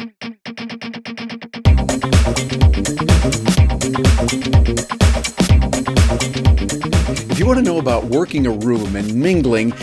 If you want to know about working a room and mingling,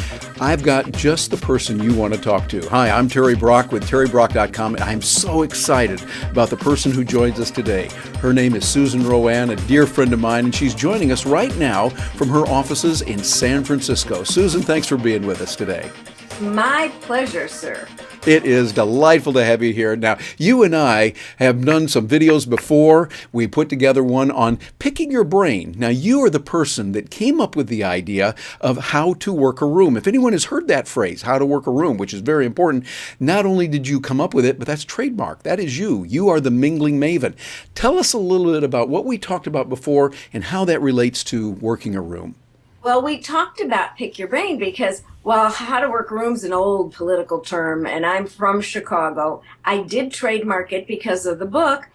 I've got just the person you want to talk to. Hi, I'm Terry Brock with terrybrock.com, and I'm so excited about the person who joins us today. Her name is Susan Rowan, a dear friend of mine, and she's joining us right now from her offices in San Francisco. Susan, thanks for being with us today. My pleasure, sir. It is delightful to have you here. Now, you and I have done some videos before. We put together one on picking your brain. Now, you are the person that came up with the idea of how to work a room. If anyone has heard that phrase, how to work a room, which is very important, not only did you come up with it, but that's trademark. That is you. You are the mingling maven. Tell us a little bit about what we talked about before and how that relates to working a room. Well, we talked about pick your brain because, well, how to work a room's an old political term, and I'm from Chicago. I did trademark it because of the book.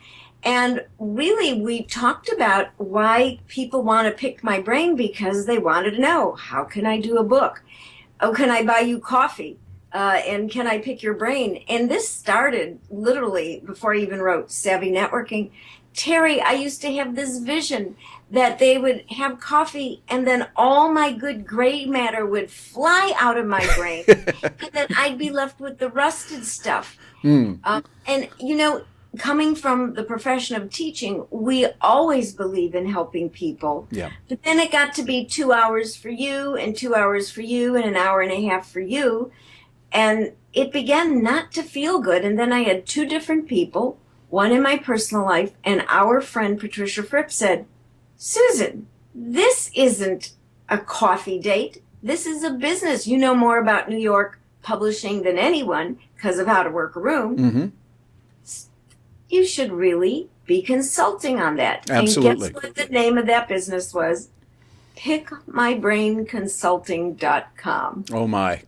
And really, we talked about why people want to pick my brain because they wanted to know, how can I do a book? Oh, can I buy you coffee? And can I pick your brain? And this started literally before I even wrote Savvy Networking. Terry, I used to have this vision that they would have coffee and then all my good gray matter would fly out of my brain and then I'd be left with the rusted stuff. And, you know, coming from the profession of teaching, we always believe in helping people. Yeah. But then it got to be 2 hours for you and 2 hours for you and an hour and a half for you. And it began not to feel good. And then I had two different people, one in my personal life, and our friend Patricia Fripp said, Susan, this isn't a coffee date. This is a business. You know more about New York publishing than anyone because of how to work a room. Mm-hmm. You should really be consulting on that. Absolutely. And guess what the name of that business was? PickMyBrainConsulting.com. Oh my.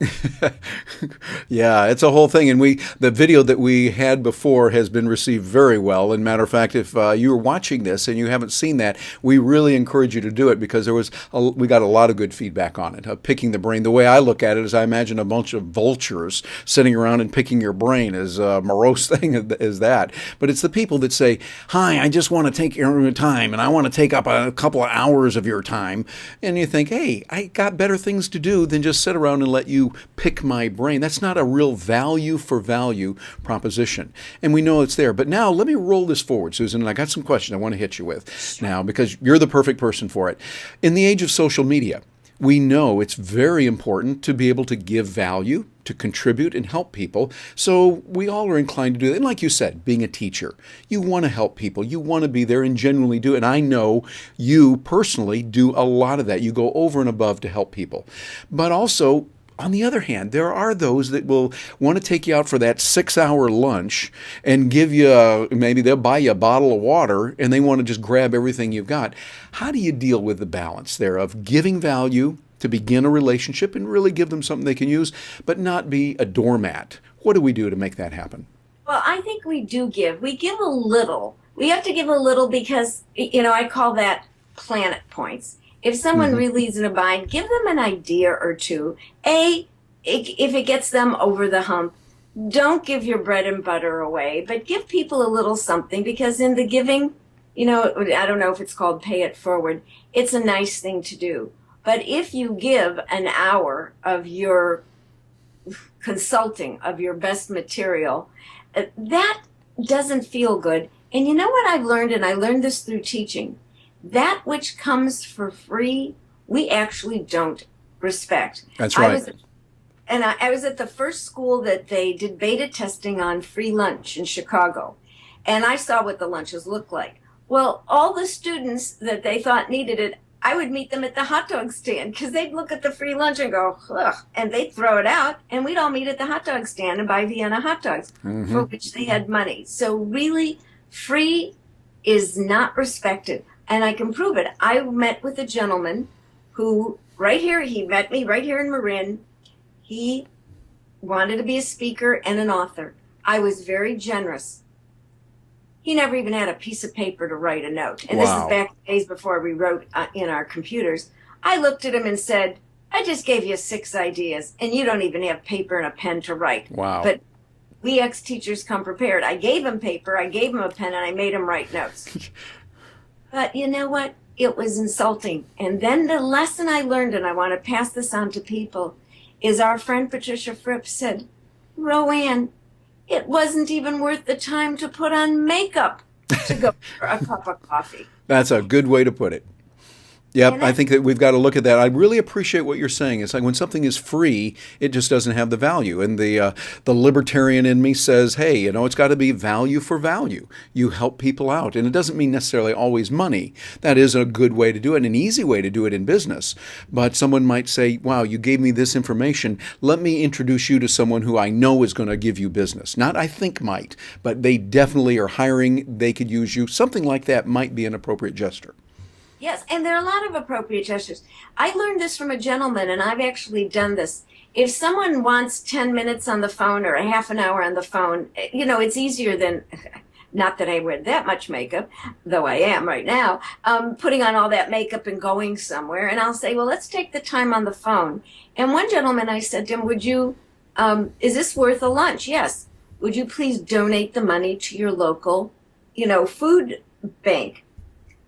Yeah, it's a whole thing. And the video that we had before has been received very well. And matter of fact, if you're watching this and you haven't seen that, we really encourage you to do it because we got a lot of good feedback on it. Picking the brain. The way I look at it is I imagine a bunch of vultures sitting around and picking your brain, as morose thing as that. But it's the people that say, hi, I just want to take your time and I want to take up a couple of hours of your time. And you think, hey, I got better things to do than just sit around and let you pick my brain. That's not a real value for value proposition. And we know it's there. But now let me roll this forward, Susan, and I got some questions I want to hit you with now because you're the perfect person for it. In the age of social media, we know it's very important to be able to give value, to contribute and help people. So we all are inclined to do that. And like you said, being a teacher, you want to help people. You want to be there and genuinely do it. And I know you personally do a lot of that. You go over and above to help people. But also, on the other hand, there are those that will want to take you out for that 6-hour lunch and give you, maybe they'll buy you a bottle of water and they want to just grab everything you've got. How do you deal with the balance there of giving value to begin a relationship and really give them something they can use, but not be a doormat? What do we do to make that happen? Well, I think we do give. We give a little. We have to give a little because, you know, I call that planet points. If someone really is in a bind, give them an idea or two. If it gets them over the hump, don't give your bread and butter away, but give people a little something because in the giving, you know, I don't know if it's called pay it forward. It's a nice thing to do. But if you give an hour of your consulting, of your best material, that doesn't feel good. And you know what I've learned, and I learned this through teaching, that which comes for free, we actually don't respect. That's right. I was at the first school that they did beta testing on free lunch in Chicago. And I saw what the lunches looked like. Well, all the students that they thought needed it, I would meet them at the hot dog stand because they'd look at the free lunch and go, ugh, and they'd throw it out. And we'd all meet at the hot dog stand and buy Vienna hot dogs for which they had money. So really, free is not respected. And I can prove it. I met with a gentleman who he met me right here in Marin. He wanted to be a speaker and an author. I was very generous. He never even had a piece of paper to write a note. And This is back in the days before we wrote in our computers. I looked at him and said, I just gave you 6 ideas and you don't even have paper and a pen to write. Wow. But we ex-teachers come prepared. I gave him paper, I gave him a pen, and I made him write notes. But you know what? It was insulting. And then the lesson I learned, and I want to pass this on to people, is our friend Patricia Fripp said, Roanne, it wasn't even worth the time to put on makeup to go for a cup of coffee. That's a good way to put it. Yep, I think that we've got to look at that. I really appreciate what you're saying. It's like when something is free, it just doesn't have the value. And the libertarian in me says, hey, you know, it's got to be value for value. You help people out. And it doesn't mean necessarily always money. That is a good way to do it, an easy way to do it in business. But someone might say, wow, you gave me this information. Let me introduce you to someone who I know is going to give you business. Not I think might, but they definitely are hiring. They could use you. Something like that might be an appropriate gesture. Yes, and there are a lot of appropriate gestures. I learned this from a gentleman, and I've actually done this. If someone wants 10 minutes on the phone or a half an hour on the phone, you know, it's easier than, not that I wear that much makeup, though I am right now, putting on all that makeup and going somewhere. And I'll say, well, let's take the time on the phone. And one gentleman, I said to him, would you, is this worth a lunch? Yes. Would you please donate the money to your local, you know, food bank?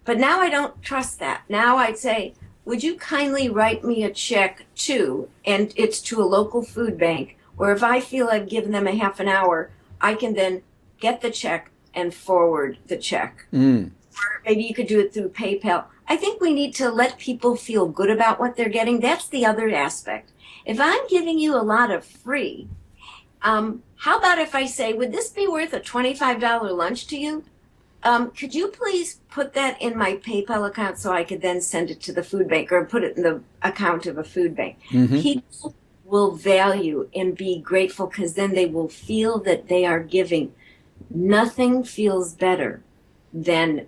But now I don't trust that. Now I'd say, would you kindly write me a check to, and it's to a local food bank, where if I feel I've given them a half an hour, I can then get the check and forward the check. Or maybe you could do it through PayPal. I think we need to let people feel good about what they're getting. That's the other aspect. If I'm giving you a lot of free, how about if I say, would this be worth a $25 lunch to you? Could you please put that in my PayPal account so I could then send it to the food bank or put it in the account of a food bank? People will value and be grateful because then they will feel that they are giving. Nothing feels better than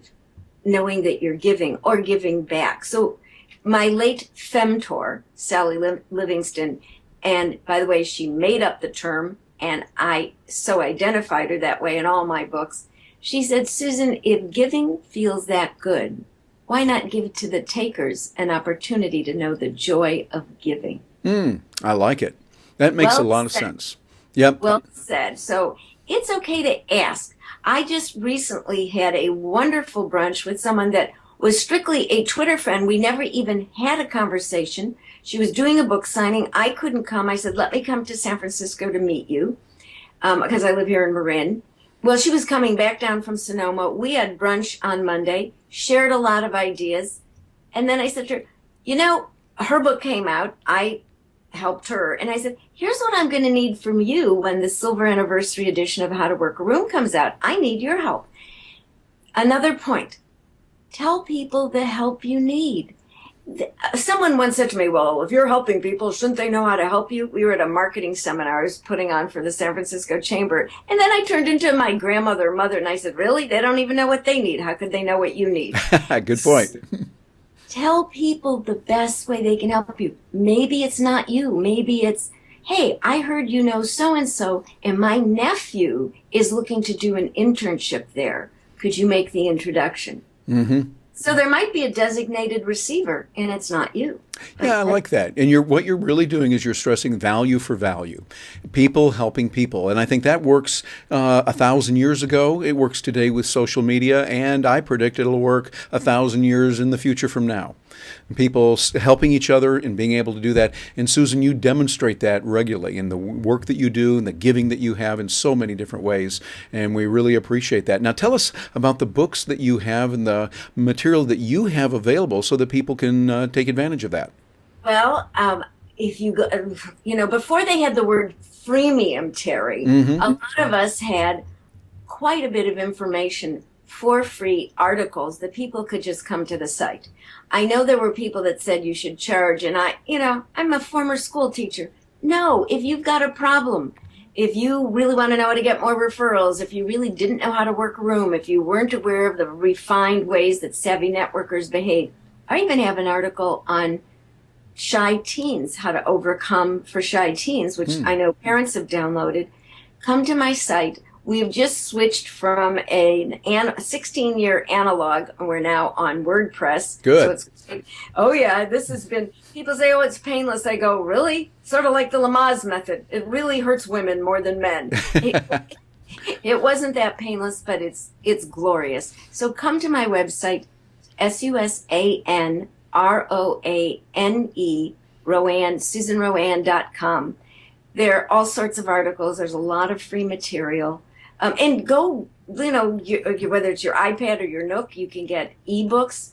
knowing that you're giving or giving back. So my late femtor, Sally Livingston, and by the way, she made up the term, and I so identified her that way in all my books. She said, Susan, if giving feels that good, why not give it to the takers an opportunity to know the joy of giving? I like it. That makes a lot of sense. Yep. Well said. So it's okay to ask. I just recently had a wonderful brunch with someone that was strictly a Twitter friend. We never even had a conversation. She was doing a book signing. I couldn't come. I said, let me come to San Francisco to meet you because I live here in Marin. Well, she was coming back down from Sonoma. We had brunch on Monday, shared a lot of ideas. And then I said to her, you know, her book came out. I helped her. And I said, here's what I'm going to need from you when the silver anniversary edition of How to Work a Room comes out. I need your help. Another point, tell people the help you need. Someone once said to me, well, if you're helping people, shouldn't they know how to help you? We were at a marketing seminar I was putting on for the San Francisco Chamber. And then I turned into my grandmother or mother, and I said, really? They don't even know what they need. How could they know what you need? Good point. Tell people the best way they can help you. Maybe it's not you. Maybe it's, hey, I heard you know so-and-so, and my nephew is looking to do an internship there. Could you make the introduction? So there might be a designated receiver, and it's not you. Yeah, I like that. And what you're really doing is you're stressing value for value. People helping people. And I think that works 1,000 years ago. It works today with social media, and I predict it'll work 1,000 years in the future from now. People helping each other and being able to do that. And Susan, you demonstrate that regularly in the work that you do and the giving that you have in so many different ways. And we really appreciate that. Now tell us about the books that you have and the material that you have available so that people can take advantage of that. Well, if you go, you know, before they had the word freemium, Terry, a lot of us had quite a bit of information for free, articles that people could just come to the site. I know there were people that said you should charge, and I'm a former school teacher. No, if you've got a problem, if you really want to know how to get more referrals, if you really didn't know how to work a room, if you weren't aware of the refined ways that savvy networkers behave, I even have an article on shy teens, how to overcome for shy teens, which I know parents have downloaded. Come to my site. We've just switched from a 16-year analog, and we're now on WordPress. Good. So oh yeah, this has been, people say, oh, it's painless. I go, really? Sort of like the Lamaze method. It really hurts women more than men. It wasn't that painless, but it's glorious. So come to my website, SUSANROANE, Roanne, SusanRoanne.com. There are all sorts of articles. There's a lot of free material. And go, whether it's your iPad or your Nook, you can get ebooks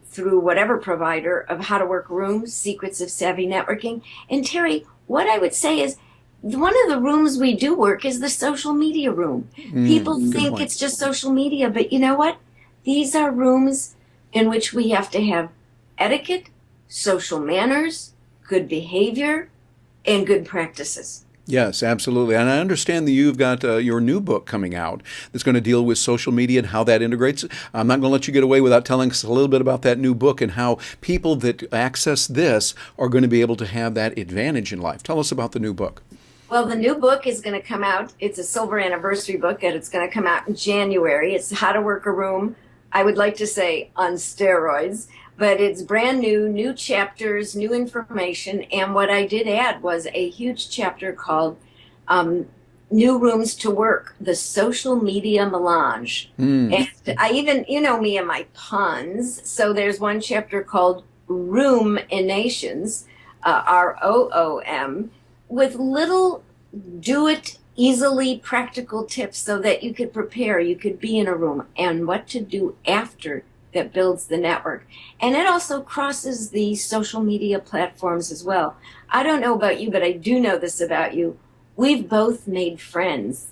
through whatever provider of how to work rooms, secrets of savvy networking. And Terry, what I would say is, one of the rooms we do work is the social media room. People think it's just social media, but you know what? These are rooms in which we have to have etiquette, social manners, good behavior, and good practices. Yes, absolutely. And I understand that you've got your new book coming out that's going to deal with social media and how that integrates. I'm not going to let you get away without telling us a little bit about that new book and how people that access this are going to be able to have that advantage in life. Tell us about the new book. Well, the new book is going to come out. It's a silver anniversary book, and it's going to come out in January. It's How to Work a Room, I would like to say on steroids. But it's brand new chapters, new information. And what I did add was a huge chapter called New Rooms to Work, the Social Media Melange. And I even, me and my puns. So there's one chapter called Room-inations, ROOM, with little do-it easily practical tips so that you could prepare, you could be in a room, and what to do after that builds the network. And it also crosses the social media platforms as well. I don't know about you, but I do know this about you. We've both made friends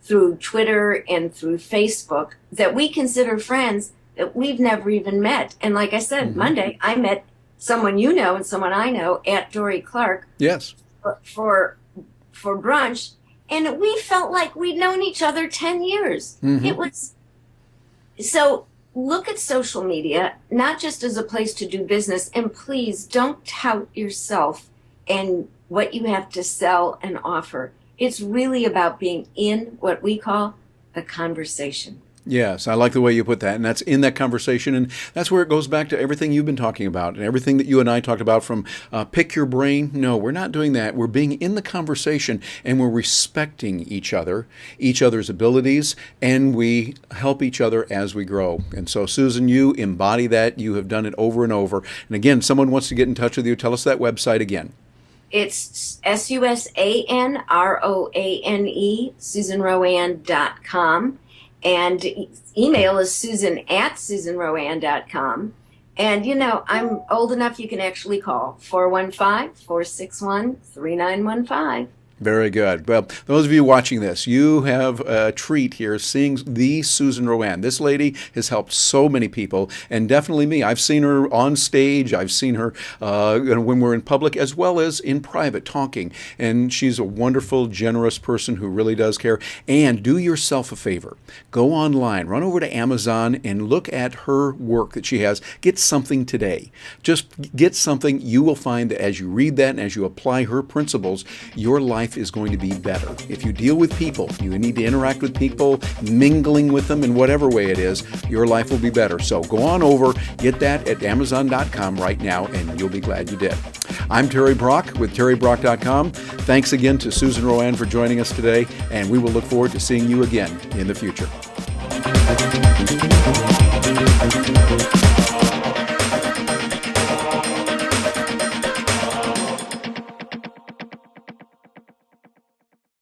through Twitter and through Facebook that we consider friends that we've never even met. And like I said, Monday, I met someone you know and someone I know at Dory Clark. Yes. For brunch. And we felt like we'd known each other 10 years. It was so. Look at social media, not just as a place to do business, and please don't tout yourself and what you have to sell and offer. It's really about being in what we call the conversation. Yes, I like the way you put that, and that's in that conversation, and that's where it goes back to everything you've been talking about and everything that you and I talked about from pick your brain. No, we're not doing that. We're being in the conversation, and we're respecting each other's abilities, and we help each other as we grow. And so, Susan, you embody that. You have done it over and over. And again, someone wants to get in touch with you. Tell us that website again. It's SUSANROANE, SusanRoanne.com. And email is susan@susanroanne.com. And, I'm old enough you can actually call 415-461-3915. Very good. Well, those of you watching this, you have a treat here seeing the Susan Roanne. This lady has helped so many people, and definitely me. I've seen her on stage. I've seen her when we're in public as well as in private talking. And she's a wonderful, generous person who really does care. And do yourself a favor. Go online, run over to Amazon and look at her work that she has. Get something today. Just get something. You will find that as you read that and as you apply her principles, your life is going to be better. If you deal with people, you need to interact with people, mingling with them in whatever way it is, your life will be better. So go on over, get that at Amazon.com right now, and you'll be glad you did. I'm Terry Brock with TerryBrock.com. Thanks again to Susan Roanne for joining us today, and we will look forward to seeing you again in the future.